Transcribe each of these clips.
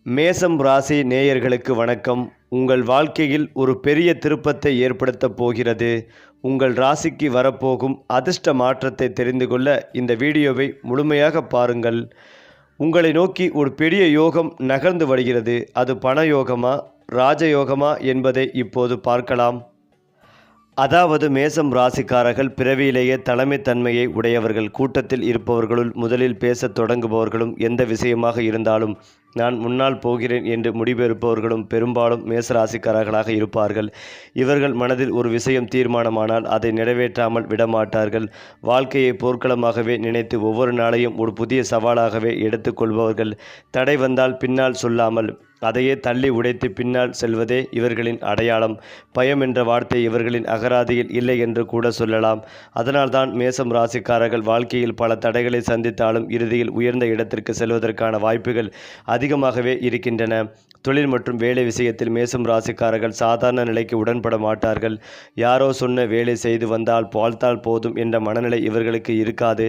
மேசம் ராசி நேயர்களுக்கு வணக்கம். உங்கள் வாழ்க்கையில் ஒரு பெரிய திருப்பத்தை ஏற்படுத்தப் போகிறது. உங்கள் ராசிக்கு வரப்போகும் அதிர்ஷ்ட மாற்றத்தை தெரிந்து கொள்ள இந்த வீடியோவை முழுமையாக பாருங்கள். உங்களை நோக்கி ஒரு பெரிய யோகம் நகர்ந்து வருகிறது. அது பண யோகமா, ராஜயோகமா என்பதை இப்போது பார்க்கலாம். அதாவது மேசம் ராசிக்காரர்கள் பிறவியிலேயே தலைமைத்தன்மையை உடையவர்கள். கூட்டத்தில் இருப்பவர்களுள் முதலில் பேசத் தொடங்குபவர்களும், எந்த விஷயமாக இருந்தாலும் நான் முன்னால் போகிறேன் என்று முடிவெடுப்பவர்களும் பெரும்பாலும் மேசராசிக்காரர்களாக இருப்பார்கள். இவர்கள் மனதில் ஒரு விஷயம் தீர்மானமானால் அதை நிறைவேற்றாமல் விடமாட்டார்கள். வாழ்க்கையை போர்க்களமாகவே நினைத்து ஒவ்வொரு நாளையும் ஒரு புதிய சவாலாகவே எடுத்துக்கொள்பவர்கள். தடை வந்தால் பின்னால் சொல்லாமல் அதையே தள்ளி உடைத்து பின்னால் செல்வதே இவர்களின் அடையாளம். பயம் என்ற வார்த்தை இவர்களின் அகராதியில் இல்லை என்று கூட சொல்லலாம். அதனால்தான் மேசம் ராசிக்காரர்கள் வாழ்க்கையில் பல தடைகளை சந்தித்தாலும் இறுதியில் உயர்ந்த இடத்திற்கு செல்வதற்கான வாய்ப்புகள் அதிகமாகவே இருக்கின்றன. தொழில் மற்றும் வேலை விஷயத்தில் மேசம் ராசிக்காரர்கள் சாதாரண நிலைக்கு உடன்பட மாட்டார்கள். யாரோ சொன்ன வேலை செய்து வந்தால் வாழ்த்தால் போதும் என்ற மனநிலை இவர்களுக்கு இருக்காது.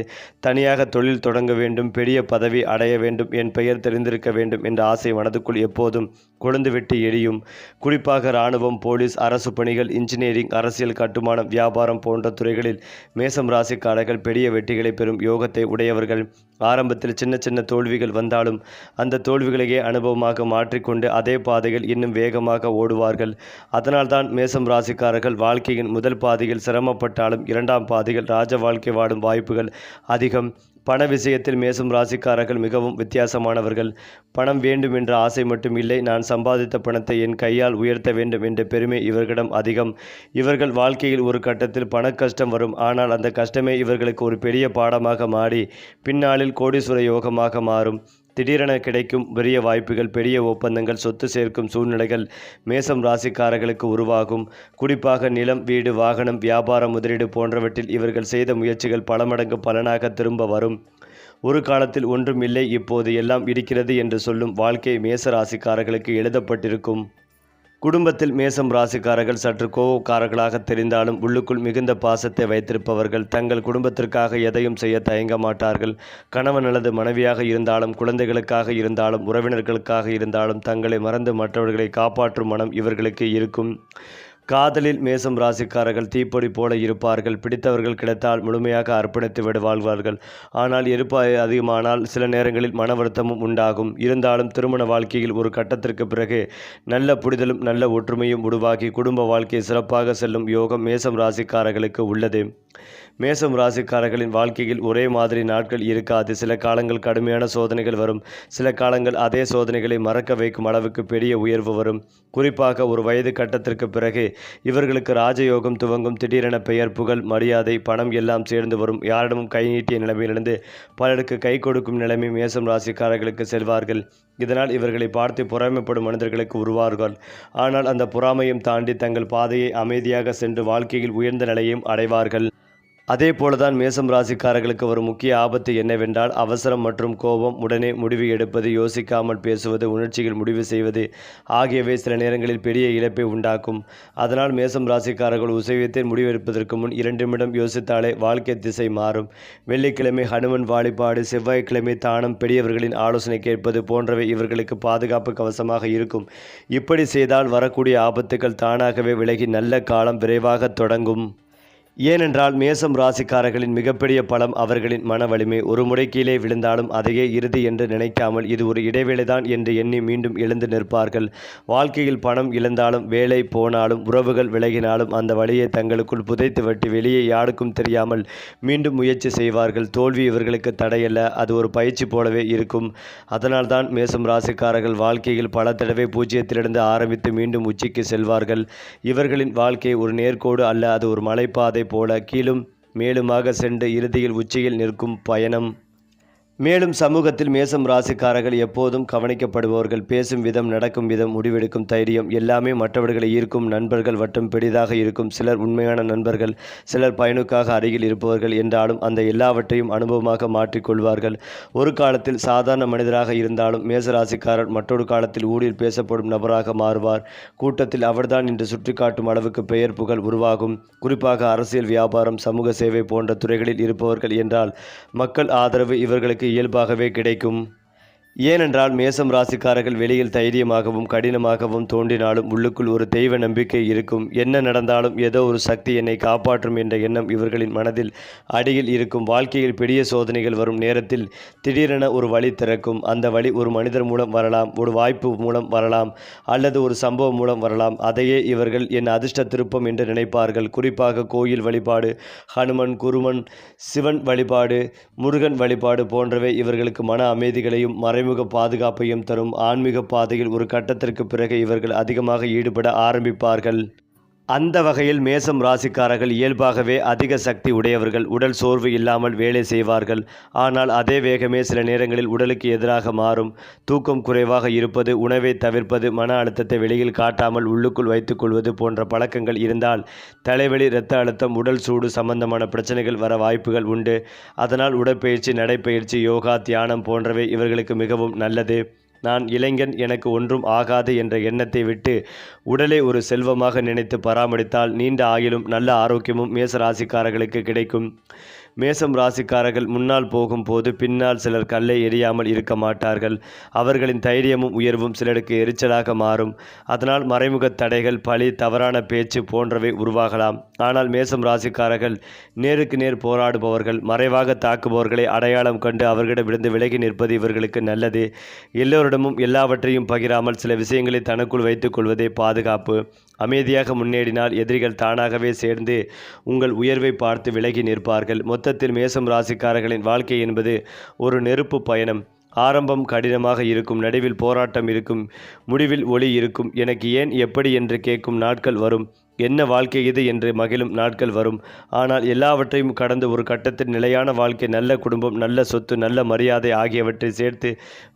தனியாக தொழில் தொடங்க வேண்டும், பெரிய பதவி அடைய வேண்டும், என் பெயர் தெரிந்திருக்க வேண்டும் என்ற ஆசை மனதுக்குள் எப்போதும் கொழுந்துவிட்டு எரியும். குறிப்பாக இராணுவம், போலீஸ், அரசு பணிகள், இன்ஜினியரிங், அரசியல், கட்டுமானம், வியாபாரம் போன்ற துறைகளில் மேசம் ராசிக்காரர்கள் பெரிய வெற்றிகளை பெறும் யோகத்தை உடையவர்கள். ஆரம்பத்தில் சின்ன சின்ன தோல்விகள் வந்தாலும் அந்த தோல்விகளையே அனுபவமாக மாற்றிக்கொண்டு அதே பாதையில் இன்னும் வேகமாக ஓடுவார்கள். அதனால்தான் மேசம் ராசிக்காரர்கள் வாழ்க்கையின் முதல் பாதையில் சிரமப்பட்டாலும் இரண்டாம் பாதையில் ராஜ வாழ்க்கை வாடும் வாய்ப்புகள் அதிகம். பண விஷயத்தில் மேசம் ராசிக்காரர்கள் மிகவும் வித்தியாசமானவர்கள். பணம் வேண்டும் என்ற ஆசை மட்டும் இல்லை, நான் சம்பாதித்த பணத்தை என் கையால் உயர்த்த வேண்டும் என்ற பெருமை இவர்களிடம் அதிகம். இவர்கள் வாழ்க்கையில் ஒரு கட்டத்தில் பண கஷ்டம் வரும். ஆனால் அந்த கஷ்டமே இவர்களுக்கு ஒரு பெரிய பாடமாக மாறி பின்னாளில் கோடீஸ்வர யோகமாக மாறும். திடீரென கிடைக்கும் பெரிய வாய்ப்புகள், பெரிய ஒப்பந்தங்கள், சொத்து சேர்க்கும் சூழ்நிலைகள் மேசம் ராசிக்காரர்களுக்கு உருவாகும். குறிப்பாக நிலம், வீடு, வாகனம், வியாபாரம், முதலீடு போன்றவற்றில் இவர்கள் செய்த முயற்சிகள் பல மடங்கு பலனாக திரும்ப வரும். ஒரு காலத்தில் ஒன்றும் இல்லை, இப்போது எல்லாம் இருக்கிறது என்று சொல்லும் வாழ்க்கை மேச ராசிக்காரர்களுக்கு எழுதப்பட்டிருக்கும். குடும்பத்தில் மேசம் ராசிக்காரர்கள் சற்று கோபக்காரர்களாக தெரிந்தாலும் உள்ளுக்குள் மிகுந்த பாசத்தை வைத்திருப்பவர்கள். தங்கள் குடும்பத்திற்காக எதையும் செய்ய தயங்க மாட்டார்கள். கணவன் அல்லது மனைவியாக இருந்தாலும், குழந்தைகளுக்காக இருந்தாலும், உறவினர்களுக்காக இருந்தாலும் தங்களை மறந்து மற்றவர்களை காப்பாற்றும் மனம் இவர்களுக்கு இருக்கும். காதலில் மேசம் ராசிக்காரர்கள் தீப்பொறி போல இருப்பார்கள். பிடித்தவர்கள் கிடைத்தால் முழுமையாக அர்ப்பணித்து விட வாழ்வார்கள். ஆனால் எதிர்ப்பு அதிகமானால் சில நேரங்களில் மன வருத்தமும் உண்டாகும். இருந்தாலும் திருமண வாழ்க்கையில் ஒரு கட்டத்திற்கு பிறகு நல்ல புரிதலும் நல்ல ஒற்றுமையும் உருவாகி குடும்ப வாழ்க்கை சிறப்பாக செல்லும் யோகம் மேசம் ராசிக்காரர்களுக்கு உள்ளது. மேசம் ராசிக்காரர்களின் வாழ்க்கையில் ஒரே மாதிரி நாட்கள் இருக்காது. சில காலங்கள் கடுமையான சோதனைகள் வரும். சில காலங்கள் அதே சோதனைகளை மறக்க வைக்கும் அளவுக்கு பெரிய உயர்வு வரும். குறிப்பாக ஒரு வயது கட்டத்திற்கு பிறகு இவர்களுக்கு ராஜயோகம் துவங்கும். திடீரென பெயர், புகழ், மரியாதை, பணம் எல்லாம் சேர்ந்து வரும். யாரிடமும் கை நீட்டிய நிலைமையிலிருந்து பலருக்கு கை கொடுக்கும் நிலைமை மேசம் ராசிக்காரர்களுக்கு செல்வார்கள். இதனால் இவர்களை பார்த்து பொறாமைப்படும் மனிதர்களுக்கு உருவார்கள். ஆனால் அந்த பொறாமையும் தாண்டி தங்கள் பாதையை அமைதியாக சென்று வாழ்க்கையில் உயர்ந்த நிலையையும் அடைவார்கள். அதே போலதான் மேசம் ராசிக்காரர்களுக்கு ஒரு முக்கிய ஆபத்து என்னவென்றால் அவசரம் மற்றும் கோபம். உடனே முடிவு எடுப்பது, யோசிக்காமல் பேசுவது, உணர்ச்சிகள் முடிவு செய்வது ஆகியவை சில நேரங்களில் பெரிய இழப்பை உண்டாக்கும். அதனால் மேசம் ராசிக்காரர்கள் விஷயத்தை முடிவெடுப்பதற்கு முன் 2 நிமிடம் யோசித்தாலே வாழ்க்கை திசை மாறும். வெள்ளிக்கிழமை ஹனுமன் வழிபாடு, செவ்வாய்க்கிழமை தானம், பெரியவர்களின் ஆலோசனை கேட்பது போன்றவை இவர்களுக்கு பாதுகாப்பு கவசமாக இருக்கும். இப்படி செய்தால் வரக்கூடிய ஆபத்துக்கள் தானாகவே விலகி நல்ல காலம் விரைவாக தொடங்கும். ஏனென்றால் மேசம் ராசிக்காரர்களின் மிகப்பெரிய பலம் அவர்களின் மன வலிமை. ஒரு முறை கீழே விழுந்தாலும் அதையே இறுதி என்று நினைக்காமல் இது ஒரு இடைவேளைதான் என்று எண்ணி மீண்டும் எழுந்து நிற்பார்கள். வாழ்க்கையில் பணம் இழந்தாலும், வேலை போனாலும், உறவுகள் விலகினாலும் அந்த வழியை தங்களுக்குள் புதைத்து வட்டி வெளியே யாருக்கும் தெரியாமல் மீண்டும் முயற்சி செய்வார்கள். தோல்வி இவர்களுக்கு தடையல்ல, அது ஒரு பயிற்சி போலவே இருக்கும். அதனால்தான் மேசம் ராசிக்காரர்கள் வாழ்க்கையில் பல தடவை பூஜ்ஜியத்திலிருந்து ஆரம்பித்து மீண்டும் உச்சிக்கு செல்வார்கள். இவர்களின் வாழ்க்கை ஒரு நேர்கோடு அல்ல, அது ஒரு மலைப்பாதை போல கீழும் மேலுமாக சென்று இறுதியில் உச்சியில் நிற்கும் பயணம். மேலும் சமூகத்தில் மேசம் ராசிக்காரர்கள் எப்போதும் கவனிக்கப்படுபவர்கள். பேசும் விதம், நடக்கும் விதம், முடிவெடுக்கும் தைரியம் எல்லாமே மற்றவர்களை ஈர்க்கும். நண்பர்கள் வட்டம் பெரிதாக இருக்கும். சிலர் உண்மையான நண்பர்கள், சிலர் பயனுக்காக அருகில் இருப்பவர்கள். என்றாலும் அந்த எல்லாவற்றையும் அனுபவமாக மாற்றிக்கொள்வார்கள். ஒரு காலத்தில் சாதாரண மனிதராக இருந்தாலும் மேசராசிக்காரர் மற்றொரு காலத்தில் ஊரில் பேசப்படும் நபராக மாறுவார். கூட்டத்தில் அவர்தான் என்று சுற்றி காட்டும் அளவுக்கு பெயர், புகழ் உருவாகும். குறிப்பாக அரசியல், வியாபாரம், சமூக சேவை போன்ற துறைகளில் இருப்பவர்கள் என்றால் மக்கள் ஆதரவு இவர்களுக்கு இயல்பாகவே கிடைக்கும். ஏனென்றால் மேசம் ராசிக்காரர்கள் வெளியில் தைரியமாகவும் கடினமாகவும் தோன்றினாலும் உள்ளுக்குள் ஒரு தெய்வ நம்பிக்கை இருக்கும். என்ன நடந்தாலும் ஏதோ ஒரு சக்தி என்னை காப்பாற்றும் என்ற எண்ணம் இவர்களின் மனதில் அடியில் இருக்கும். வாழ்க்கையில் பெரிய சோதனைகள் வரும் நேரத்தில் திடீரென ஒரு வழி திறக்கும். அந்த வழி ஒரு மனிதர் மூலம் வரலாம், ஒரு வாய்ப்பு மூலம் வரலாம், அல்லது ஒரு சம்பவம் மூலம் வரலாம். அதையே இவர்கள் என் அதிர்ஷ்ட திருப்பம் என்று நினைப்பார்கள். குறிப்பாக கோயில் வழிபாடு, ஹனுமன், குருமன், சிவன் வழிபாடு, முருகன் வழிபாடு போன்றவை இவர்களுக்கு மன அமைதிகளையும் மறைமுக பாதுகாப்பையும் தரும். ஆன்மீக பாதையில் ஒரு கட்டத்திற்கு பிறகு இவர்கள் அதிகமாக ஈடுபட ஆரம்பிப்பார்கள். அந்த வகையில் மேசம் ராசிக்காரர்கள் இயல்பாகவே அதிக சக்தி உடையவர்கள். உடல் சோர்வு இல்லாமல் வேலை செய்வார்கள். ஆனால் அதே வேகமே சில நேரங்களில் உடலுக்கு எதிராக மாறும். தூக்கம் குறைவாக இருப்பது, உணவை தவிர்ப்பது, மன அழுத்தத்தை வெளியில் காட்டாமல் உள்ளுக்குள் வைத்துக்கொள்வது போன்ற பழக்கங்கள் இருந்தால் தலைவலி, இரத்த அழுத்தம், உடல் சூடு சம்பந்தமான பிரச்சனைகள் வர வாய்ப்புகள் உண்டு. அதனால் உடற்பயிற்சி, நடைப்பயிற்சி, யோகா, தியானம் போன்றவை இவர்களுக்கு மிகவும் நல்லது. நான் இளைஞன், எனக்கு ஒன்றும் ஆகாது என்ற எண்ணத்தை விட்டு உடலை ஒரு செல்வமாக நினைத்து பராமரித்தால் நீண்ட ஆயுளும் நல்ல ஆரோக்கியமும் மேச ராசிக்காரர்களுக்கு கிடைக்கும். மேசம் ராசிக்காரர்கள் முன்னால் போகும்போது பின்னால் சிலர் கல்லை எறியாமல் இருக்க மாட்டார்கள். அவர்களின் தைரியமும் உயர்வும் சிலருக்கு எரிச்சலாக மாறும். அதனால் மறைமுக தடைகள், பழி, தவறான பேச்சு போன்றவை உருவாகலாம். ஆனால் மேசம் ராசிக்காரர்கள் நேருக்கு நேர் போராடுபவர்கள். மறைவாக தாக்குபவர்களை அடையாளம் கண்டு அவர்களிடமிருந்து விலகி நிற்பது இவர்களுக்கு நல்லது. எல்லோரிடமும் எல்லாவற்றையும் பகிராமல் சில விஷயங்களை தனக்குள் வைத்துக் கொள்வதே பாதுகாப்பு. அமைதியாக முன்னேறினால் எதிரிகள் தானாகவே சேர்ந்து உங்கள் உயர்வை பார்த்து விலகி நிற்பார்கள். மொத்தத்தில் மேசம் ராசிக்காரர்களின் வாழ்க்கை என்பது ஒரு நெருப்பு பயணம். ஆரம்பம் கடினமாக இருக்கும், நடுவில் போராட்டம் இருக்கும், முடிவில் ஒளி இருக்கும். எனக்கு ஏன், எப்படி என்று கேட்கும் நாட்கள் வரும். என்ன வாழ்க்கை இது என்று மகிழும் நாட்கள் வரும். ஆனால் எல்லாவற்றையும் கடந்து ஒரு கட்டத்தில் நிலையான வாழ்க்கை, நல்ல குடும்பம், நல்ல சொத்து, நல்ல மரியாதை ஆகியவற்றை சேர்த்து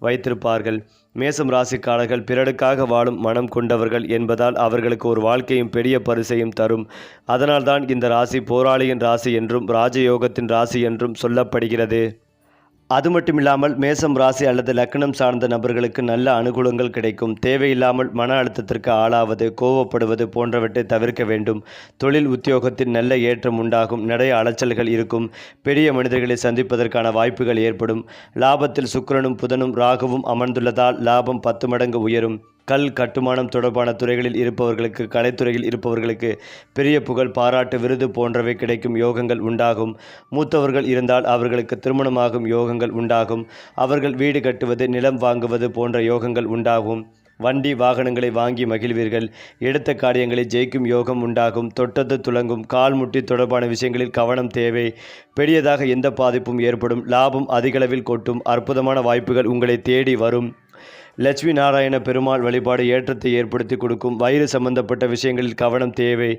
வைத்திருப்பார்கள். மேசம் ராசிக்காரர்கள் பிறருக்காக வாழும் மனம் கொண்டவர்கள் என்பதால் அவர்களுக்கு ஒரு வாழ்க்கையும் பெரிய பரிசையும் தரும். அதனால்தான் இந்த ராசி போராளியின் ராசி என்றும் ராஜயோகத்தின் ராசி என்றும் சொல்லப்படுகிறது. அது மட்டுமில்லாமல் மேசம் ராசி அல்லது லக்னம் சார்ந்த நபர்களுக்கு நல்ல அனுகூலங்கள் கிடைக்கும். தேவையில்லாமல் மன அழுத்தத்திற்கு ஆளாவது, கோவப்படுவது போன்றவற்றை தவிர்க்க வேண்டும். தொழில் உத்தியோகத்தில் நல்ல ஏற்றம் உண்டாகும். நிறைய அலைச்சல்கள் இருக்கும். பெரிய மனிதர்களை சந்திப்பதற்கான வாய்ப்புகள் ஏற்படும். லாபத்தில் சுக்கிரனும் புதனும் ராகுவும் அமர்ந்துள்ளதால் லாபம் 10 மடங்கு உயரும். கல், கட்டுமானம் தொடர்பான துறைகளில் இருப்பவர்களுக்கு, கலைத்துறையில் இருப்பவர்களுக்கு பெரிய புகழ், பாராட்டு, விருது போன்றவை கிடைக்கும் யோகங்கள் உண்டாகும். மூத்தவர்கள் இருந்தால் அவர்களுக்கு திருமணமாகும் யோகங்கள் உண்டாகும். அவர்கள் வீடு கட்டுவது, நிலம் வாங்குவது போன்ற யோகங்கள் உண்டாகும். வண்டி, வாகனங்களை வாங்கி மகிழ்வீர்கள். எடுத்த காரியங்களை ஜெயிக்கும் யோகம் உண்டாகும். தொட்டது துலங்கும். கால் முட்டி தொடர்பான விஷயங்களில் கவனம் தேவை. பெரியதாக எந்த பாதிப்பும் ஏற்படும். லாபம் அதிகளவில் கொட்டும். அற்புதமான வாய்ப்புகள் உங்களை தேடி வரும். லட்சுமி நாராயண பெருமாள் வழிபாடு ஏற்றத்தை ஏற்படுத்தி கொடுக்கும். வயிறு சம்பந்தப்பட்ட விஷயங்களில் கவனம் தேவை.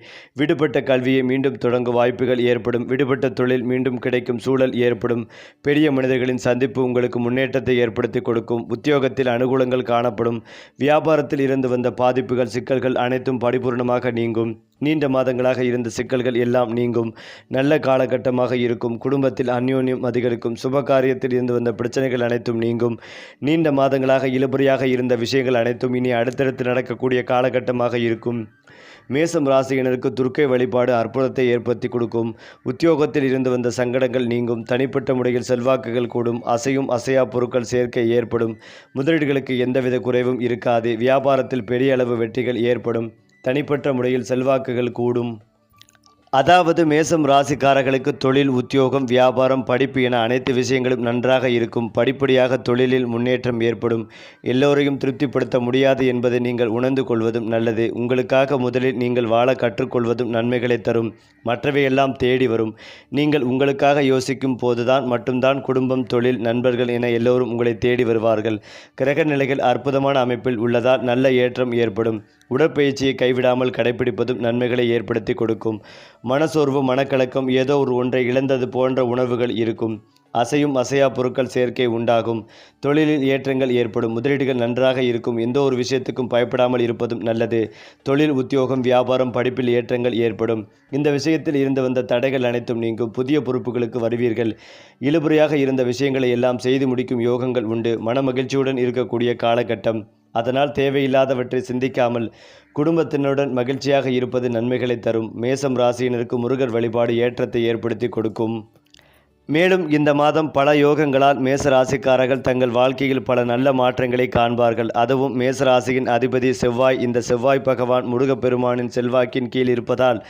விடுபட்ட கல்வியை மீண்டும் தொடங்கும் வாய்ப்புகள் ஏற்படும். விடுபட்ட தொழில் மீண்டும் கிடைக்கும் சூழல் ஏற்படும். பெரிய மனிதர்களின் சந்திப்பு உங்களுக்கு முன்னேற்றத்தை ஏற்படுத்தி கொடுக்கும். உத்தியோகத்தில் அனுகூலங்கள் காணப்படும். வியாபாரத்தில் இருந்து வந்த பாதிப்புகள், சிக்கல்கள் அனைத்தும் பரிபூர்ணமாக நீங்கும். நீண்ட மாதங்களாக இருந்த சிக்கல்கள் எல்லாம் நீங்கும். நல்ல காலகட்டமாக இருக்கும். குடும்பத்தில் அந்யோன்யம் அதிகரிக்கும். சுப காரியத்தில் இருந்து வந்த பிரச்சனைகள் அனைத்தும் நீங்கும். நீண்ட மாதங்களாக இழுபறியாக இருந்த விஷயங்கள் அனைத்தும் இனி அடுத்தடுத்து நடக்கக்கூடிய காலகட்டமாக இருக்கும். மேசம் ராசியினருக்கு துர்க்கை வழிபாடு அற்புதத்தை ஏற்படுத்தி கொடுக்கும். உத்தியோகத்தில் இருந்து வந்த சங்கடங்கள் நீங்கும். தனிப்பட்ட முறையில் செல்வாக்குகள் கூடும். அசையும் அசையா பொருட்கள் சேர்க்கை ஏற்படும். முதலீடுகளுக்கு எந்தவித குறைவும் இருக்காது. வியாபாரத்தில் பெரிய அளவு வெற்றிகள் ஏற்படும். தனிப்பட்ட முறையில் செல்வாக்குகள் கூடும். அதாவது மேசம் ராசிக்காரர்களுக்கு தொழில், உத்தியோகம், வியாபாரம், படிப்பு என அனைத்து விஷயங்களும் நன்றாக இருக்கும். படிப்படியாக தொழிலில் முன்னேற்றம் ஏற்படும். எல்லோரையும் திருப்திப்படுத்த முடியாது என்பதை நீங்கள் உணர்ந்து கொள்வதும் நல்லது. உங்களுக்காக முதலில் நீங்கள் வாழ கற்றுக்கொள்வதும் நன்மைகளை தரும். மற்றவையெல்லாம் தேடி வரும். நீங்கள் உங்களுக்காக யோசிக்கும் போதுதான் மட்டும்தான் குடும்பம், தொழில், நண்பர்கள் என எல்லோரும் உங்களை தேடி வருவார்கள். கிரக நிலைகள் அற்புதமான அமைப்பில் உள்ளதால் நல்ல ஏற்றம் ஏற்படும். உடற்பயிற்சியை கைவிடாமல் கடைபிடிப்பதும் நன்மைகளை ஏற்படுத்தி கொடுக்கும். மனசோர்வு, மனக்கலக்கம், ஏதோ ஒன்றை இழந்தது போன்ற உணர்வுகள் இருக்கும். அசையும் அசையா பொருட்கள் சேர்க்கை உண்டாகும். தொழிலில் ஏற்றங்கள் ஏற்படும். முதலீடுகள் நன்றாக இருக்கும். எந்த ஒரு விஷயத்துக்கும் பயப்படாமல் இருப்பதும் நல்லது. தொழில், உத்தியோகம், வியாபாரம், படிப்பில் ஏற்றங்கள் ஏற்படும். இந்த விஷயத்தில் இருந்து வந்த தடைகள் அனைத்தும் நீங்கும். புதிய பொறுப்புகளுக்கு வருவீர்கள். இழுபறியாக இருந்த விஷயங்களை எல்லாம் செய்து முடிக்கும் யோகங்கள் உண்டு. மன மகிழ்ச்சியுடன் இருக்கக்கூடிய காலகட்டம். அதனால் தேவையில்லாதவற்றை சிந்திக்காமல் குடும்பத்தினுடன் மகிழ்ச்சியாக இருப்பது நன்மைகளை தரும். மேசம் ராசியினருக்கு முருகர் வழிபாடு ஏற்றத்தை ஏற்படுத்தி கொடுக்கும். மேலும் இந்த மாதம் பல யோகங்களால் மேசராசிக்காரர்கள் தங்கள் வாழ்க்கையில் பல நல்ல மாற்றங்களை காண்பார்கள். அதுவும் மேசராசியின் அதிபதி செவ்வாய். இந்த செவ்வாய் பகவான் முருகப்பெருமானின் செல்வாக்கின் கீழ் இருப்பதால்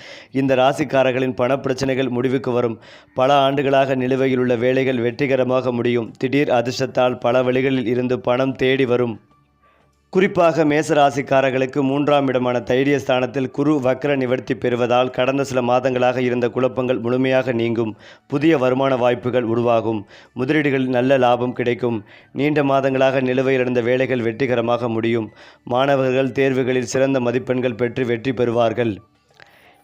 இந்த ராசிக்காரர்களின் பணப்பிரச்சனைகள் முடிவுக்கு வரும். பல ஆண்டுகளாக நிலுவையில் உள்ள வேலைகள் வெற்றிகரமாக முடியும். திடீர் அதிர்ஷ்டத்தால் பல வழிகளில் இருந்து பணம் தேடி வரும். குறிப்பாக மேசராசிக்காரர்களுக்கு 3ஆம் இடமான தைரியஸ்தானத்தில் குரு வக்ர நிவர்த்தி பெறுவதால் கடந்த சில மாதங்களாக இருந்த குழப்பங்கள் முழுமையாக நீங்கும். புதிய வருமான வாய்ப்புகள் உருவாகும். முதலீடுகளில் நல்ல லாபம் கிடைக்கும். நீண்ட மாதங்களாக நிலுவையில் இருந்த வேலைகள் வெற்றிகரமாக முடியும். மாணவர்கள் தேர்வுகளில் சிறந்த மதிப்பெண்கள் பெற்று வெற்றி பெறுவார்கள்.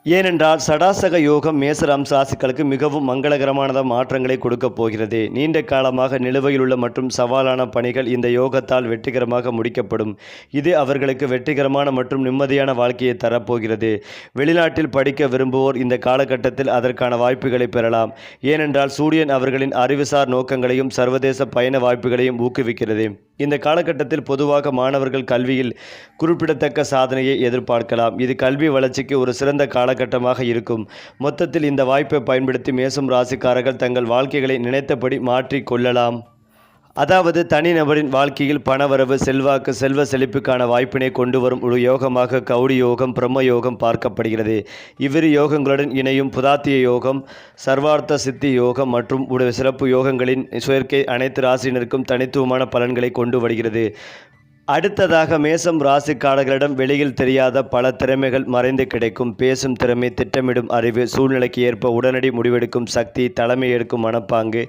ஏனென்றால் சடாசக யோகம் மேசராம் ராசிகளுக்கு மிகவும் மங்களகரமான மாற்றங்களை கொடுக்கப் போகிறது. நீண்ட காலமாக நிலுவையில் உள்ள மற்றும் சவாலான பணிகள் இந்த யோகத்தால் வெற்றிகரமாக முடிக்கப்படும். இது அவர்களுக்கு வெற்றிகரமான மற்றும் நிம்மதியான வாழ்க்கையை தரப்போகிறது. வெளிநாட்டில் படிக்க விரும்புவோர் இந்த காலகட்டத்தில் அதற்கான வாய்ப்புகளை பெறலாம். ஏனென்றால் சூரியன் அவர்களின் அறிவுசார் நோக்கங்களையும் சர்வதேச பயண வாய்ப்புகளையும் ஊக்குவிக்கிறது. இந்த காலகட்டத்தில் பொதுவாக மாணவர்கள் கல்வியில் குறிப்பிடத்தக்க சாதனையை எதிர்பார்க்கலாம். இது கல்வி வளர்ச்சிக்கு ஒரு சிறந்த காலகட்டமாக இருக்கும். மொத்தத்தில் இந்த வாய்ப்பை பயன்படுத்தி மேசம் ராசிக்காரர்கள் தங்கள் வாழ்க்கைகளை நினைத்தபடி மாற்றிக் கொள்ளலாம். அதாவது தனிநபரின் வாழ்க்கையில் பணவரவு, செல்வாக்கு, செல்வ செழிப்புக்கான வாய்ப்பினை கொண்டு வரும் ஒரு யோகமாக கௌடி யோகம், பிரம்ம யோகம் பார்க்கப்படுகிறது. இவ்விரு யோகங்களுடன் இணையும் புதாத்திய யோகம், சர்வார்த்த சித்தி யோகம் மற்றும் சிறப்பு யோகங்களின் சேர்க்கை அனைத்து ராசியினருக்கும் தனித்துவமான பலன்களை கொண்டு வருகிறது. அடுத்ததாக மேசம் ராசிக்காரர்களிடம் வெளியில் தெரியாத பல திறமைகள் மறைந்து கிடைக்கும். பேசும் திறமை, திட்டமிடும் அறிவு, சூழ்நிலைக்கு ஏற்ப உடனடி முடிவெடுக்கும் சக்தி, தலைமை எடுக்கும் மனப்பாங்கு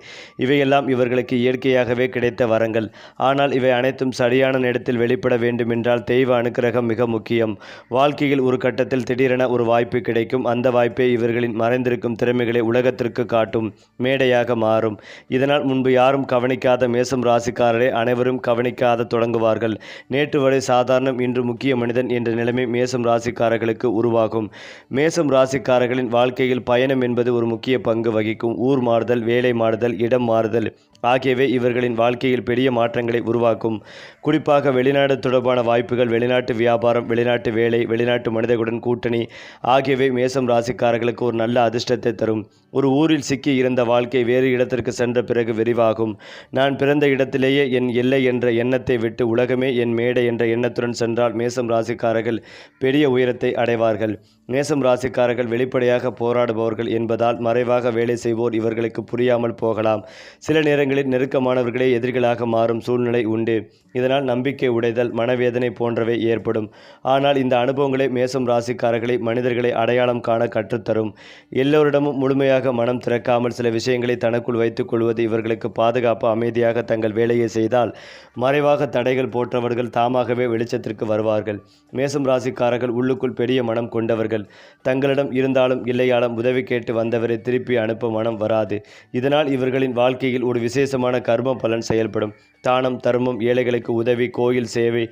இவையெல்லாம் இவர்களுக்கு இயற்கையாகவே கிடைத்த வரங்கள். ஆனால் இவை அனைத்தும் சரியான நேரத்தில் வெளிப்பட வேண்டுமென்றால் தெய்வ அனுக்கிரகம் மிக முக்கியம். வாழ்க்கையில் ஒரு கட்டத்தில் திடீரென ஒரு வாய்ப்பு கிடைக்கும். அந்த வாய்ப்பே இவர்களின் மறைந்திருக்கும் திறமைகளை உலகத்திற்கு காட்டும் மேடையாக மாறும். இதனால் முன்பு யாரும் கவனிக்காத மேசம் ராசிக்காரரை அனைவரும் கவனிக்காத தொடங்குவார்கள். நேற்று வரை சாதாரணம், இன்று முக்கிய மனிதன் என்ற நிலைமை மேசம் ராசிக்காரர்களுக்கு உருவாகும். மேசம் ராசிக்காரர்களின் வாழ்க்கையில் பயணம் என்பது ஒரு முக்கிய பங்கு வகிக்கும். ஊர் மாறுதல், வேலை மாறுதல், இடம் மாறுதல் ஆகியவை இவர்களின் வாழ்க்கையில் பெரிய மாற்றங்களை உருவாக்கும். குறிப்பாக வெளிநாடு தொடர்பான வாய்ப்புகள், வெளிநாட்டு வியாபாரம், வெளிநாட்டு வேலை, வெளிநாட்டு மனிதர்களுடன் கூட்டணி ஆகியவை மேசம் ராசிக்காரர்களுக்கு ஒரு நல்ல அதிர்ஷ்டத்தை தரும். ஒரு ஊரில் சிக்கி இருந்த வாழ்க்கை வேறு இடத்திற்கு சென்ற பிறகு விரிவாகும். நான் பிறந்த இடத்திலேயே என் எல்லை என்ற எண்ணத்தை விட்டு உலகமே என் மேடை என்ற எண்ணத்துடன் சென்றால் மேசம் ராசிக்காரர்கள் பெரிய உயரத்தை அடைவார்கள். மேசம் ராசிக்காரர்கள் வெளிப்படையாக போராடுபவர்கள் என்பதால் மறைவாக வேலை செய்வோர் இவர்களுக்கு புரியாமல் போகலாம். சில நேரங்களில் நெருக்கமானவர்களே எதிரிகளாக மாறும் சூழ்நிலை உண்டு. இதனால் நம்பிக்கை உடைதல், மனவேதனை போன்றவை ஏற்படும். ஆனால் இந்த அனுபவங்களே மேசம் ராசிக்காரர்களை மனிதர்களை அடையாளம் காண கற்றுத்தரும். எல்லோரிடமும் முழுமையாக மனம் திறக்காமல் சில விஷயங்களை தனக்குள் வைத்துக் கொள்வது இவர்களுக்கு பாதுகாப்பு. அமைதியாக தங்கள் வேலையை செய்தால் மறைவாக தடைகள் போன்றவர்கள் தாமாகவே வெளிச்சத்திற்கு வருவார்கள். மேசம் ராசிக்காரர்கள் உள்ளுக்குள் பெரிய மனம் கொண்டவர்கள். தங்களிடம் இருந்தாலும் இல்லையாலும் உதவி கேட்டு வந்தவரை திருப்பி அனுப்ப மனம் வராது. இதனால் இவர்களின் வாழ்க்கையில் ஒரு விசேஷமான கர்ம பலன் செயல்படும். தானம், தர்மம், ஏழைகளுக்கு உதவி, கோயில் சேவை,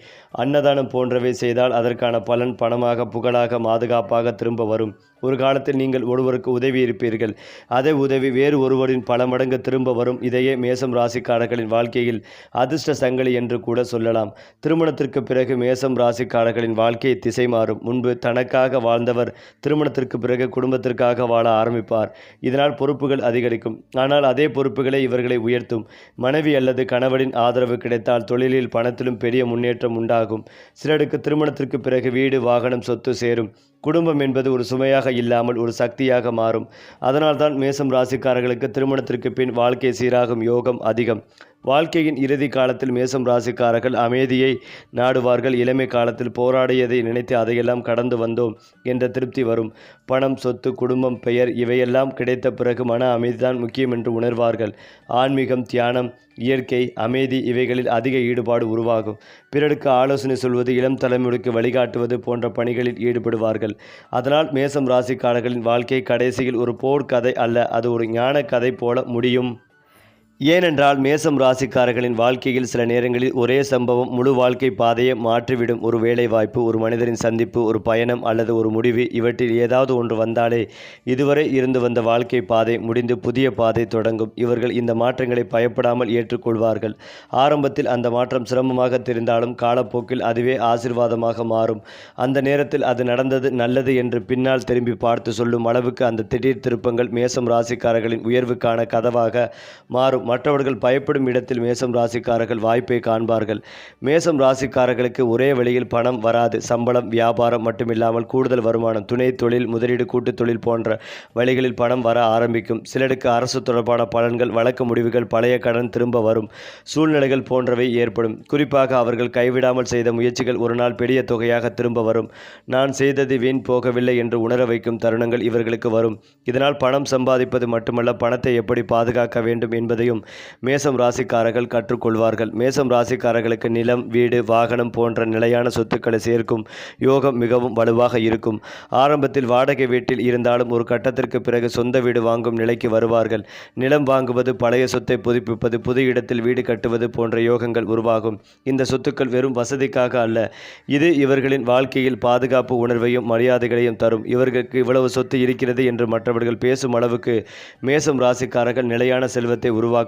அன்னதானம் போன்றவை செய்தால் அதற்கான பலன் பணமாக, புகழாக, பாதுகாப்பாக திரும்ப வரும். ஒரு காலத்தில் நீங்கள் ஒருவருக்கு உதவி இருப்பீர்கள். அதே உதவி வேறு ஒருவரின் பல மடங்கு திரும்ப வரும். இதையே மேசம் ராசிக்காரர்களின் வாழ்க்கையில் அதிர்ஷ்ட சங்கிலி என்று கூட சொல்லலாம். திருமணத்திற்கு பிறகு மேசம் ராசிக்காரர்களின் வாழ்க்கை திசை மாறும். முன்பு தனக்காக வாழ்ந்தவர் திருமணத்திற்கு பிறகு குடும்பத்திற்காக வாழ ஆரம்பிப்பார். இதனால் பொறுப்புகள் அதிகரிக்கும். ஆனால் அதே பொறுப்புகளை இவர்களை உயர்த்தும். மனைவி அல்லது கணவனின் ஆதரவு கிடைத்தால் தொழிலில், பணத்திலும் பெரிய முன்னேற்றம் உண்டாகும். சிலருக்கு திருமணத்திற்கு பிறகு வீடு, வாகனம், சொத்து சேரும். குடும்பம் என்பது ஒரு சுமையாக இல்லாமல் ஒரு சக்தியாக மாறும். அதனால்தான் மேசம் ராசிக்காரர்களுக்கு திருமணத்திற்கு பின் வாழ்க்கை சீராகும் யோகம் அதிகம். வாழ்க்கையின் இறுதி காலத்தில் மேசம் ராசிக்காரர்கள் அமைதியை நாடுவார்கள். இளமை காலத்தில் போராடியதை நினைத்து அதையெல்லாம் கடந்து வந்தோம் என்ற திருப்தி வரும். பணம், சொத்து, குடும்பம், பெயர் இவையெல்லாம் கிடைத்த பிறகு மன அமைதிதான் முக்கியம் என்று உணர்வார்கள். ஆன்மீகம், தியானம், இயற்கை, அமைதி இவைகளில் அதிக ஈடுபாடு உருவாகும். பிறருக்கு ஆலோசனை சொல்வது, இளம் தலைமுறைக்கு வழிகாட்டுவது போன்ற பணிகளில் ஈடுபடுவார்கள். அதனால் மேசம் ராசிக்காரர்களின் வாழ்க்கை கடைசியில் ஒரு போர் கதை அல்ல, அது ஒரு ஞான கதை போல முடியும். ஏனென்றால் மேசம் ராசிக்காரர்களின் வாழ்க்கையில் சில நேரங்களில் ஒரே சம்பவம் முழு வாழ்க்கை பாதையை மாற்றிவிடும். ஒரு வேலை வாய்ப்பு, ஒரு மனிதரின் சந்திப்பு, ஒரு பயணம் அல்லது ஒரு முடிவு, இவற்றில் ஏதாவது ஒன்று வந்தாலே இதுவரை இருந்து வந்த வாழ்க்கை பாதை முடிந்து புதிய பாதை தொடங்கும். இவர்கள் இந்த மாற்றங்களை பயப்படாமல் ஏற்றுக்கொள்வார்கள். ஆரம்பத்தில் அந்த மாற்றம் சிரமமாக தெரிந்தாலும் காலப்போக்கில் அதுவே ஆசீர்வாதமாக மாறும். அந்த நேரத்தில் அது நடந்தது நல்லது என்று பின்னால் திரும்பி பார்த்து சொல்லும் அளவுக்கு அந்த திடீர் திருப்பங்கள் மேசம் ராசிக்காரர்களின் உயர்வுக்கான கதவாக மாறும். மற்றவர்கள் பயப்படும் இடத்தில் மேசம் ராசிக்காரர்கள் வாய்ப்பை காண்பார்கள். மேசம் ராசிக்காரர்களுக்கு ஒரே வழியில் பணம் வராது. சம்பளம், வியாபாரம் மட்டுமில்லாமல் கூடுதல் வருமானம், துணை தொழில், முதலீடு, கூட்டுத் தொழில் போன்ற வழிகளில் பணம் வர ஆரம்பிக்கும். சிலருக்கு அரசு தொடர்பான பலன்கள், வழக்கு முடிவுகள், பழைய கடன் திரும்ப வரும் சூழ்நிலைகள் போன்றவை ஏற்படும். குறிப்பாக அவர்கள் கைவிடாமல் செய்த முயற்சிகள் ஒரு நாள் பெரிய தொகையாக திரும்ப வரும். நான் செய்தது வீண் போகவில்லை என்று உணர வைக்கும் தருணங்கள் இவர்களுக்கு வரும். இதனால் பணம் சம்பாதிப்பது மட்டுமல்ல, பணத்தை எப்படி பாதுகாக்க வேண்டும் என்பதையும் மேசம் ராசிக்காரர்கள் கற்றுக்கொள்வார்கள். மேசம் ராசிக்காரர்களுக்கு நிலம், வீடு, வாகனம் போன்ற நிலையான சொத்துக்களை சேர்க்கும் யோகம் மிகவும் வலுவாக இருக்கும். ஆரம்பத்தில் வாடகை வீட்டில் இருந்தாலும் ஒரு கட்டத்திற்கு பிறகு சொந்த வீடு வாங்கும் நிலைக்கு வருவார்கள். நிலம் வாங்குவது, பழைய சொத்தை புதுப்பிப்பது, புது இடத்தில் வீடு கட்டுவது போன்ற யோகங்கள் உருவாகும். இந்த சொத்துக்கள் வெறும் வசதிக்காக அல்ல, இது இவர்களின் வாழ்க்கையில் பாதுகாப்பு உணர்வையும் மரியாதைகளையும் தரும். இவர்களுக்கு இவ்வளவு சொத்து இருக்கிறது என்று மற்றவர்கள் பேசும் அளவுக்கு மேசம் ராசிக்காரர்கள் நிலையான செல்வத்தை உருவாக்குவார்கள்.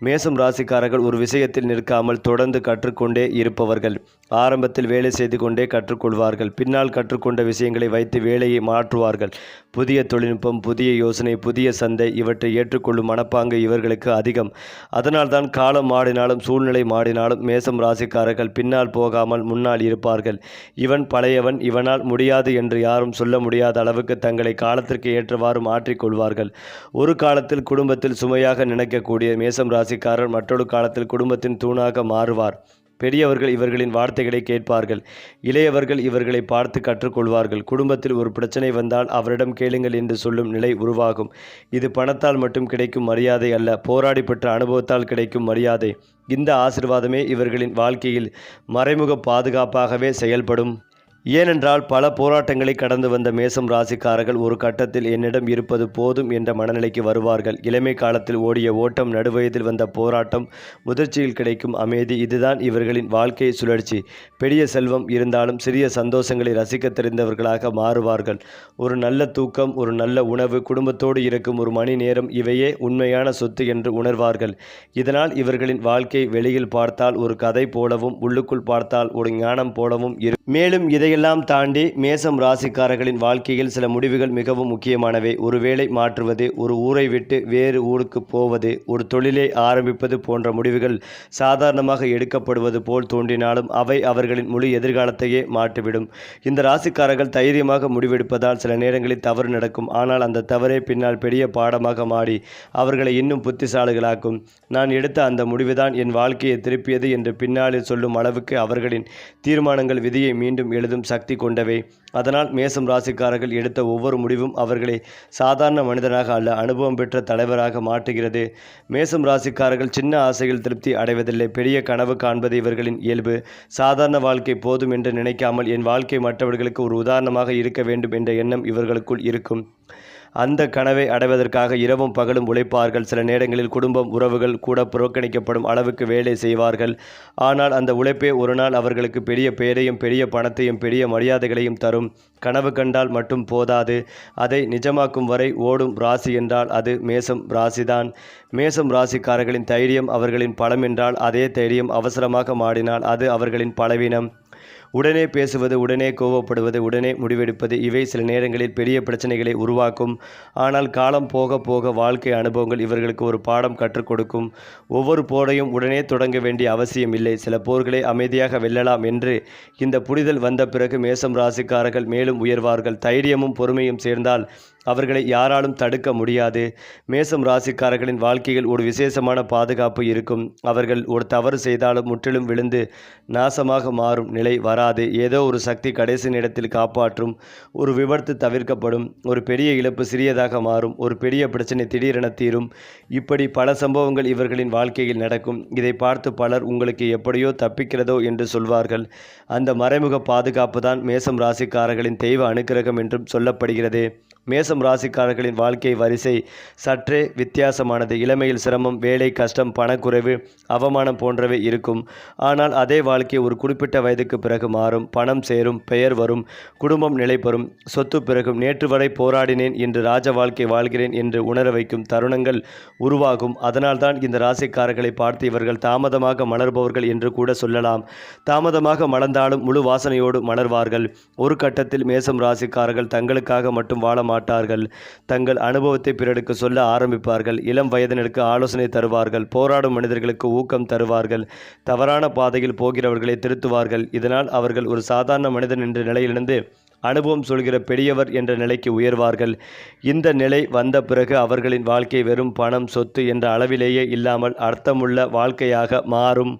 மேசம் ராசிக்காரர்கள் ஒரு விஷயத்தில் நிற்காமல் தொடர்ந்து கற்றுக்கொண்டே இருப்பவர்கள். ஆரம்பத்தில் வேலை செய்து கொண்டே கற்றுக்கொள்வார்கள். பின்னால் கற்றுக்கொண்ட விஷயங்களை வைத்து வேலையை மாற்றுவார்கள். புதிய தொழில்நுட்பம், புதிய யோசனை, புதிய சந்தை, இவற்றை ஏற்றுக்கொள்ளும் மனப்பாங்கு இவர்களுக்கு அதிகம். அதனால்தான் காலம் மாறினாலும் சூழ்நிலை மாறினாலும் மேசம் ராசிக்காரர்கள் பின்னால் போகாமல் முன்னால் இருப்பார்கள். இவன் பழையவன், இவனால் முடியாது என்று யாரும் சொல்ல முடியாத அளவுக்கு தங்களை காலத்திற்கு ஏற்றவாறு மாற்றிக்கொள்வார்கள். ஒரு காலத்தில் குடும்பத்தில் சுமையாக நினைக்கக்கூடிய மேசம் ராசிக்காரர் மற்றொரு காலத்தில் குடும்பத்தின் தூணாக மாறுவார். பெரியவர்கள் இவர்களின் வார்த்தைகளை கேட்பார்கள். இளையவர்கள் இவர்களை பார்த்து கற்றுக்கொள்வார்கள். குடும்பத்தில் ஒரு பிரச்சனை வந்தால் அவரிடம் கேளுங்கள் என்று சொல்லும் நிலை உருவாகும். இது பணத்தால் மட்டும் கிடைக்கும் மரியாதை அல்ல, போராடி பெற்ற அனுபவத்தால் கிடைக்கும் மரியாதை. இந்த ஆசீர்வாதமே இவர்களின் வாழ்க்கையில் மறைமுக பாதுகாப்பாகவே செயல்படும். ஏனென்றால் பல போராட்டங்களை கடந்து வந்த மேசம் ராசிக்காரர்கள் ஒரு கட்டத்தில் என்னிடம் இருப்பது போதும் என்ற மனநிலைக்கு வருவார்கள். இளமை காலத்தில் ஓடிய ஓட்டம், நடுவயதில் வந்த போராட்டம், முதிர்ச்சியில் கிடைக்கும் அமைதி, இதுதான் இவர்களின் வாழ்க்கை சுழற்சி. பெரிய செல்வம் இருந்தாலும் சிறிய சந்தோஷங்களை ரசிக்க தெரிந்தவர்களாக மாறுவார்கள். ஒரு நல்ல தூக்கம், ஒரு நல்ல உணவு, குடும்பத்தோடு இருக்கும் ஒரு மணி நேரம், இவையே உண்மையான சொத்து என்று உணர்வார்கள். இதனால் இவர்களின் வாழ்க்கை வெளியில் பார்த்தால் ஒரு கதை போலவும், உள்ளுக்குள் பார்த்தால் ஒரு ஞானம் போலவும் இருக்கும். மேலும் இதையெல்லாம் தாண்டி மேசம் ராசிக்காரர்களின் வாழ்க்கையில் சில முடிவுகள் மிகவும் முக்கியமானவை. ஒரு வேலை மாற்றுவது, ஒரு ஊரை விட்டு வேறு ஊருக்கு போவது, ஒரு தொழிலை ஆரம்பிப்பது போன்ற முடிவுகள் சாதாரணமாக எடுக்கப்படுவது போல் தோன்றினாலும் அவை அவர்களின் முழு எதிர்காலத்தையே மாற்றிவிடும். இந்த ராசிக்காரர்கள் தைரியமாக முடிவெடுப்பதால் சில நேரங்களில் தவறு நடக்கும். ஆனால் அந்த தவறே பின்னால் பெரிய பாடமாக மாறி அவர்களை இன்னும் புத்திசாலிகளாக்கும். நான் எடுத்த அந்த முடிவுதான் என் வாழ்க்கையை திருப்பியது என்று பின்னாளில் சொல்லும் அளவுக்கு அவர்களின் தீர்மானங்கள் விதியை மீண்டும் எழுதும் சக்தி கொண்டவை. அதனால் மேசம் ராசிக்காரர்கள் எடுத்த ஒவ்வொரு முடிவும் அவர்களை சாதாரண மனிதனாக அல்ல, அனுபவம் பெற்ற தலைவராக மாற்றுகிறது. மேசம் ராசிக்காரர்கள் சின்ன ஆசைகள் திருப்தி அடைவதில்லை. பெரிய கனவு காண்பது இவர்களின் இயல்பு. சாதாரண வாழ்க்கை போதும் என்று நினைக்காமல் என் வாழ்க்கை மற்றவர்களுக்கு ஒரு உதாரணமாக இருக்க வேண்டும் என்ற எண்ணம் இவர்களுக்குள் இருக்கும். அந்த கனவை அடைவதற்காக இரவும் பகலும் உழைப்பார்கள். சில நேரங்களில் குடும்பம், உறவுகள் கூட புறக்கணிக்கப்படும் அளவுக்கு வேலை செய்வார்கள். ஆனால் அந்த உழைப்பே ஒரு நாள் அவர்களுக்கு பெரிய பெயரையும் பெரிய பணத்தையும் பெரிய மரியாதைகளையும் தரும். கனவு கண்டால் மட்டும் போதாது, அதை நிஜமாக்கும் வரை ஓடும் ராசி என்றால் அது மேசம் ராசிதான். மேசம் ராசிக்காரர்களின் தைரியம் அவர்களின் பலம் என்றால் அதே தைரியம் அவசரமாக மாறினால் அது அவர்களின் பலவீனம். உடனே பேசுவது, உடனே கோபப்படுவது, உடனே முடிவெடுப்பது, இவை சில நேரங்களில் பெரிய பிரச்சனைகளை உருவாக்கும். ஆனால் காலம் போக போக வாழ்க்கை அனுபவங்கள் இவர்களுக்கு ஒரு பாடம் கற்றுக் கொடுக்கும். ஒவ்வொரு போரையும் உடனே தொடங்க வேண்டிய அவசியம் இல்லை. சில போர்களை அமைதியாக வெல்லலாம் என்று இந்த புரிதல் வந்த பிறகு மேசம் ராசிக்காரர்கள் மேலும் உயர்வார்கள். தைரியமும் பொறுமையும் சேர்ந்தால் அவர்களை யாராலும் தடுக்க முடியாது. மேசம் ராசிக்காரர்களின் வாழ்க்கையில் ஒரு விசேஷமான பாதுகாப்பு இருக்கும். அவர்கள் ஒரு தவறு செய்தாலும் முற்றிலும் விழுந்து நாசமாக மாறும் நிலை வராது. ஏதோ ஒரு சக்தி கடைசி நேரத்தில் காப்பாற்றும். ஒரு விபத்து தவிர்க்கப்படும். ஒரு பெரிய இழப்பு சிறியதாக மாறும். ஒரு பெரிய பிரச்சனை திடீரென தீரும். இப்படி பல சம்பவங்கள் இவர்களின் வாழ்க்கையில் நடக்கும். இதை பார்த்து பலர் உங்களுக்கு எப்படியோ தப்பிக்கிறதோ என்று சொல்வார்கள். அந்த மறைமுக பாதுகாப்பு தான் மேசம் ராசிக்காரர்களின் தெய்வ அனுக்கிரகம் என்றும் சொல்லப்படுகிறது. மேசம் ராசிக்காரர்களின் வாழ்க்கை வரிசை சற்றே வித்தியாசமானது. இளமையில் சிரமம், வேலை கஷ்டம், பணக்குறைவு, அவமானம் போன்றவை இருக்கும். ஆனால் அதே வாழ்க்கை ஒரு குறிப்பிட்ட வயதுக்கு பிறகு மாறும். பணம் சேரும், பெயர் வரும், குடும்பம் நிலை பெறும், சொத்து பிறகும். நேற்று வரை போராடினேன், இன்று ராஜ வாழ்க்கை வாழ்கிறேன் என்று உணர வைக்கும் தருணங்கள் உருவாகும். அதனால்தான் இந்த ராசிக்காரர்களை பார்த்து இவர்கள் தாமதமாக மலர்பவர்கள் என்று கூட சொல்லலாம். தாமதமாக மலர்ந்தாலும் முழு வாசனையோடு மலர்வார்கள். ஒரு கட்டத்தில் மேசம் ராசிக்காரர்கள் தங்களுக்காக மட்டும் வாழ மாட்டார்கள். தங்கள் அனுபவத்தை பிறருக்கு சொல்ல ஆரம்பிப்பார்கள். இளம் வயதினருக்கு ஆலோசனை தருவார்கள். போராடும் மனிதர்களுக்கு ஊக்கம் தருவார்கள். தவறான பாதையில் போகிறவர்களை திருத்துவார்கள். இதனால் அவர்கள் ஒரு சாதாரண மனிதன் என்ற நிலையிலிருந்து அனுபவம் சொல்கிற பெரியவர் என்ற நிலைக்கு உயர்வார்கள். இந்த நிலை வந்த பிறகு அவர்களின் வாழ்க்கை வெறும் பணம், சொத்து என்ற அளவிலேயே இல்லாமல் அர்த்தமுள்ள வாழ்க்கையாக மாறும்.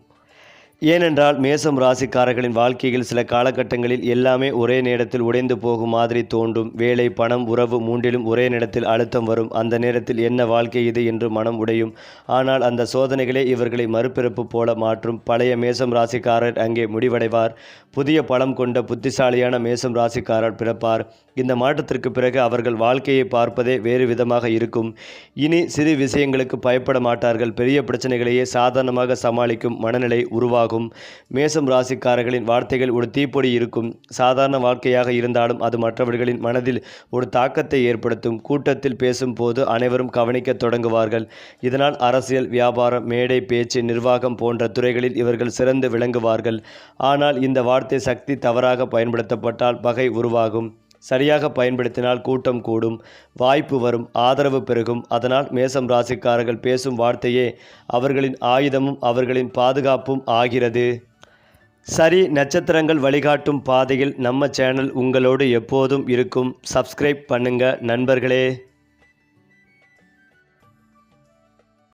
ஏனென்றால் மேசம் ராசிக்காரர்களின் வாழ்க்கையில் சில காலகட்டங்களில் எல்லாமே ஒரே நேரத்தில் உடைந்து போகும் மாதிரி தோன்றும். வேலை, பணம், உறவு மூன்றிலும் ஒரே நேரத்தில் அழுத்தம் வரும். அந்த நேரத்தில் என்ன வாழ்க்கை இது என்று மனம் உடையும். ஆனால் அந்த சோதனைகளே இவர்களை மறுபிறப்பு போல மாற்றும். பழைய மேசம் ராசிக்காரர் அங்கே முடிவடைவார். புதிய பலம் கொண்ட புத்திசாலியான மேசம் ராசிக்காரர் பிறப்பார். இந்த மாற்றத்திற்கு பிறகு அவர்கள் வாழ்க்கையை பார்ப்பதே வேறு விதமாக இருக்கும். இனி சிறு விஷயங்களுக்கு பயப்பட மாட்டார்கள். பெரிய பிரச்சனைகளையே சாதாரணமாக சமாளிக்கும் மனநிலை உருவாகும். மேசம் ராசிக்காரர்களின் வார்த்தைகள் ஒரு தீப்பொறி இருக்கும். சாதாரண வாழ்க்கையாக இருந்தாலும் அது மற்றவர்களின் மனதில் ஒரு தாக்கத்தை ஏற்படுத்தும். கூட்டத்தில் பேசும் போது அனைவரும் கவனிக்க தொடங்குவார்கள். இதனால் அரசியல், வியாபாரம், மேடை பேச்சு, நிர்வாகம் போன்ற துறைகளில் இவர்கள் சிறந்து விளங்குவார்கள். ஆனால் இந்த வார்த்தை சக்தி தவறாக பயன்படுத்தப்பட்டால் பகை உருவாகும். சரியாக பயன்படுத்தினால் கூட்டம் கூடும், வாய்ப்பு வரும், ஆதரவு பெருகும். அதனால் மேசம் ராசிக்காரர்கள் பேசும் வார்த்தையே அவர்களின் ஆயுதமும் அவர்களின் பாதுகாப்பும் ஆகிறது. சரி, நட்சத்திரங்கள் வழிகாட்டும் பாதையில் நம்ம சேனல் உங்களோடு எப்போதும் இருக்கும். சப்ஸ்கிரைப் பண்ணுங்க நண்பர்களே.